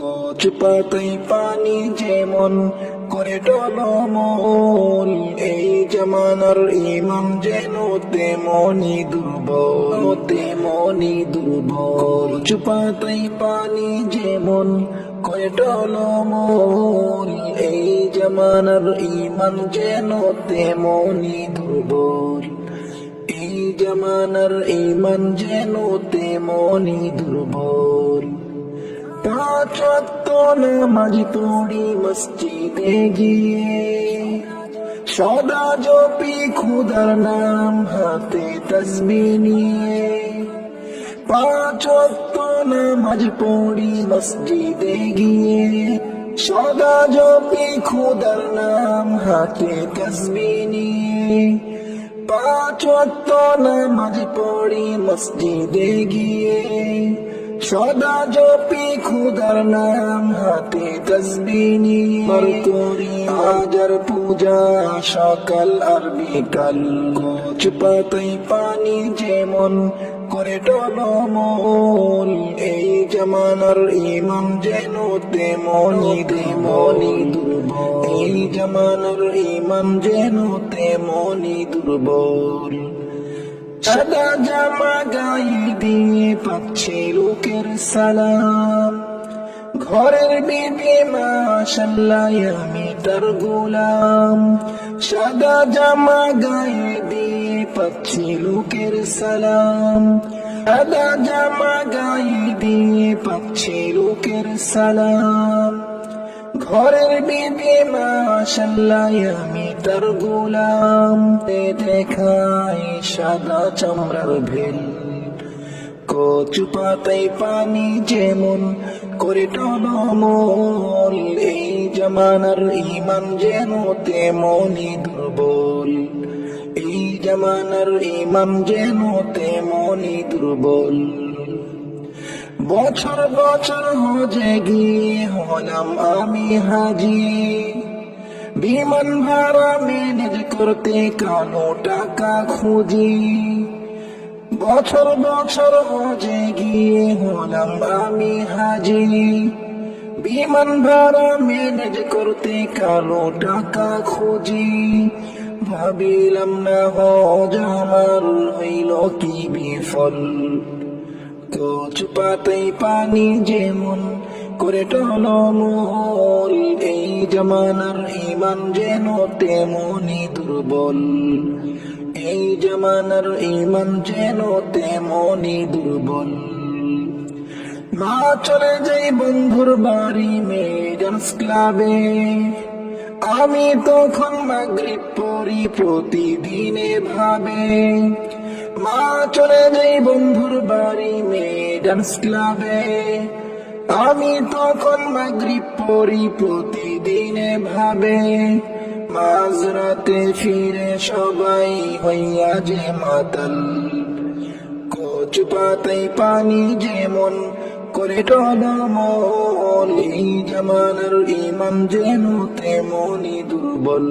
কচু পাতায় পানি যেমন করে টলমল, এই জামানার ইমান যেন তেমনি দুর্বল, তেমনি দুর্বল। কচু পাতায় পানি যেমন করে টলমল, এই জামানার ইমান যেন তেমনি দুর্বল, এই জামানার ইমান যেন তেমনি দুর্বল। পাঁচ ওয়াক্ত নামাজ পড়ি মসজিদে গিয়ে, সদা জপি খুদার নাম হাতে তাসবিহ নিয়ে। পাঁচ ওয়াক্ত নামাজ পড়ি মসজিদে গিয়ে, সদা জপি খুদার নাম হাতে তাসবিহ নিয়ে। পাঁচ ওয়াক্ত নামাজ পড়ি মসজিদে গিয়ে, সদা জপি খুদার নাম হাতে তাসবিহ নিয়ে। করি হাজার পূজা সকাল আর বিকাল, কচু পাতায় পানি যেমন করে টলমল, এই জামানার ইমান যেন তেমনি তেমনি দুর্বল, এই জামানার ইমান যেন তেমনি দুর্বল। সাদা জামা গায়ে দিয়ে পাচ্ছে লোকের সালাম, ঘরের বিবি মাশাআল্লাহ আমি তার গোলাম। সাদা জামা গায়ে দিয়ে পাচ্ছে লোকের সালাম, সাদা জামা গায়ে দিয়ে পাচ্ছে লোকের সালাম। ঘরের বিবি মাশাআল্লাহ আমি তার গোলাম। দেখায় সাদা চামড়ার ভেল, কচু পাতায় পানি যেমন করে টলমল, এই জামানার ইমান যেন তেমনি দুর্বল, এই জামানার ইমান যেন তেমনি দুর্বল। বছর বছর হজে গিয়ে হলাম আমি হাজি, বিমান ভাড়া ম্যানেজ করতে কালো টাকা খুঁজি। বছর বছর হজে গিয়ে হলাম আমি হাজি, বিমান ভাড়া ম্যানেজ করতে কালো টাকা খুঁজি। ভাবিলাম না হজ আমার হইল কি বিফল, কচু পাতায় পানি যেমন করে টলমল, এই জামানার ইমান যেন তেমনি দুর্বল, এই জামানার ইমান যেন তেমনি দুর্বল। মা চলে যাই বন্ধুর বাড়ি মেডান্স ক্লাবে, আমি তখন মাগরিব পড়ি প্রতিদিনে ভাবে। মা চলে যাই বন্ধুর বাড়ি মেডান্স ক্লাবে, আমি তখন মাগরিব পড়ি প্রতিদিনে ভাবে। মাঝরাতে ফিরে সবাই হইয়া যে মাতাল, কচু পাতায় পানি যেমন করে টলমল, এই জামানার ইমান যেন তেমনি দুর্বল।